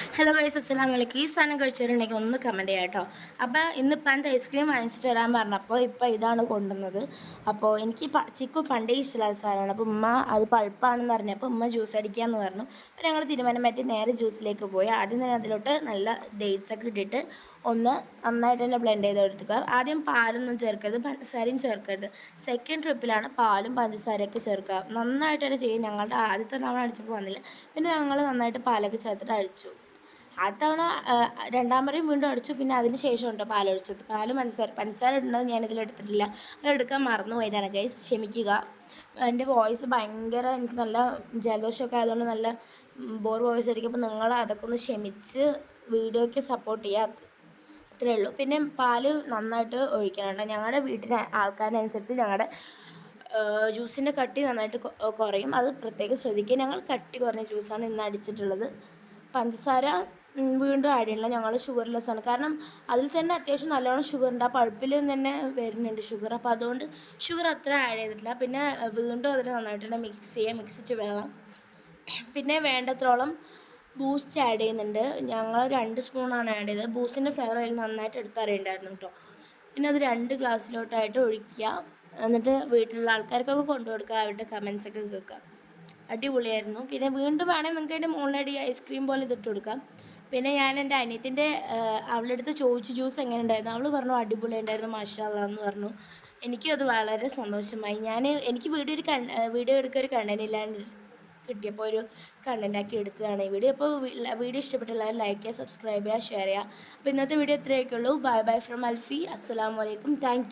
Hello guys, അസ്സലാമു അലൈക്കും. ഈ സാധനം കഴിച്ചിട്ടുണ്ടെങ്കിൽ ഒന്ന് കമൻറ്റ് ചെയ്യാം കേട്ടോ. അപ്പോൾ ഇന്നിപ്പോൾ എൻ്റെ ഐസ്ക്രീം വാങ്ങിച്ചിട്ട് വരാൻ പറഞ്ഞപ്പോൾ ഇപ്പോൾ ഇതാണ് കൊണ്ടുവന്നത്. അപ്പോൾ എനിക്ക് ചിക്കു പണ്ടേ ഇഷ്ടമുള്ള സാധനമാണ്. അപ്പോൾ ഉമ്മ അത് പഴുപ്പാണെന്ന് പറഞ്ഞപ്പോൾ ഉമ്മ ജ്യൂസ് അടിക്കാമെന്ന് പറഞ്ഞു. അപ്പോൾ ഞങ്ങൾ തീരുമാനം പറ്റി നേരെ ജ്യൂസിലേക്ക് പോയി. ആദ്യം തന്നെ അതിലോട്ട് നല്ല ഡേറ്റ്സ് ഒക്കെ ഇട്ടിട്ട് ഒന്ന് നന്നായിട്ട് തന്നെ ബ്ലെൻഡ് ചെയ്തെടുക്കുക. ആദ്യം പാലൊന്നും ചേർക്കരുത്, പഞ്ചസാരയും ചേർക്കരുത്. സെക്കൻഡ് ട്രിപ്പിലാണ് പാലും പഞ്ചസാരയൊക്കെ ചേർക്കുക. നന്നായിട്ട് തന്നെ ചെയ്യും. ഞങ്ങളുടെ ആദ്യത്തെ തവണ അടിച്ചപ്പോൾ വന്നില്ല. പിന്നെ ഞങ്ങൾ നന്നായിട്ട് പാലൊക്കെ ചേർത്തിട്ട് അടിച്ചു. തവണ രണ്ടാം പറയും വീണ്ടും അടിച്ചു. പിന്നെ അതിന് ശേഷം ഉണ്ടോ പാലൊഴിച്ചത്. പാലും പഞ്ചസാര ഇടുന്നത് ഞാനിതിലെടുത്തിട്ടില്ല. അത് എടുക്കാൻ മറന്നു പോയതാണ് ഗൈസ്, ക്ഷമിക്കുക. എൻ്റെ വോയിസ് ഭയങ്കര, എനിക്ക് നല്ല ജലദോഷമൊക്കെ ആയതുകൊണ്ട് നല്ല ബോർ വോയിസ് ആയിരിക്കും. അപ്പോൾ നിങ്ങൾ അതൊക്കെ ഒന്ന് ക്ഷമിച്ച് വീഡിയോയ്ക്ക് സപ്പോർട്ട് ചെയ്യുക, അത്രയേ ഉള്ളൂ. പിന്നെ പാല് നന്നായിട്ട് ഒഴിക്കണം കേട്ടോ. ഞങ്ങളുടെ വീട്ടിലെ ആൾക്കാരനുസരിച്ച് ഞങ്ങളുടെ ജ്യൂസിൻ്റെ കട്ടി നന്നായിട്ട് കുറയും. അത് പ്രത്യേകം ശ്രദ്ധിക്കുക. ഞങ്ങൾ കട്ടി കുറഞ്ഞ ജ്യൂസാണ് ഇന്ന് അടിച്ചിട്ടുള്ളത്. പഞ്ചസാര വീണ്ടും ആഡ് ചെയ്യണില്ല, ഞങ്ങൾ ഷുഗർലെസ് ആണ്. കാരണം അതിൽ തന്നെ അത്യാവശ്യം നല്ലോണം ഷുഗർ ഉണ്ട്. ആ പഴുപ്പിൽ തന്നെ വരുന്നുണ്ട് ഷുഗർ. അപ്പോൾ അതുകൊണ്ട് ഷുഗർ അത്ര ആഡ് ചെയ്തിട്ടില്ല. പിന്നെ വീണ്ടും അതിൽ നന്നായിട്ട് തന്നെ മിക്സ് ചെയ്യുക, മിക്സിച്ച് വെള്ളം. പിന്നെ വേണ്ടത്രോളം ബൂസ്റ്റ് ആഡ് ചെയ്യുന്നുണ്ട്. ഞങ്ങൾ 2 സ്പൂണാണ് ആഡ് ചെയ്തത്. ബൂസ്റ്റിൻ്റെ ഫ്ലേവർ അതിൽ നന്നായിട്ട് എടുത്തറിയുണ്ടായിരുന്നു കേട്ടോ. പിന്നെ അത് 2 ഗ്ലാസ്സിലോട്ടായിട്ട് ഒഴിക്കുക. എന്നിട്ട് വീട്ടിലുള്ള ആൾക്കാർക്കൊക്കെ കൊണ്ടു കൊടുക്കുക. അവരുടെ കമൻസൊക്കെ കേൾക്കുക. അടിപൊളിയായിരുന്നു. പിന്നെ വീണ്ടും വേണമെങ്കിൽ നിങ്ങൾക്ക് അതിൻ്റെ മുകളിലടി ഐസ്ക്രീം പോലെ ഇതിട്ട് കൊടുക്കാം. പിന്നെ ഞാൻ എൻ്റെ അനിയത്തിൻ്റെ അവളുടെ അടുത്ത് ചോദിച്ചു ജ്യൂസ് എങ്ങനെ ഉണ്ടായിരുന്നു. അവൾ പറഞ്ഞു അടിപൊളി ഉണ്ടായിരുന്നു, മാഷാ അല്ലാ എന്ന് പറഞ്ഞു. എനിക്കും അത് വളരെ സന്തോഷമായി. എനിക്ക് വീഡിയോ എടുക്കാൻ ഒരു കണ്ടന്റ് ഇല്ലാണ്ട് കിട്ടിയപ്പോൾ ഒരു കണ്ടൻറ്റാക്കി എടുത്തതാണ് ഈ വീഡിയോ. അപ്പോൾ വീഡിയോ ഇഷ്ടപ്പെട്ടുള്ള ലൈക്ക് ചെയ്യുക, സബ്സ്ക്രൈബ് ചെയ്യുക, ഷെയർ ചെയ്യുക. അപ്പോൾ ഇന്നത്തെ വീഡിയോ ഇത്രയൊക്കെ ഉള്ളൂ. Bye bye from Alfi. അസ്സലാമു അലൈക്കും. Thank U.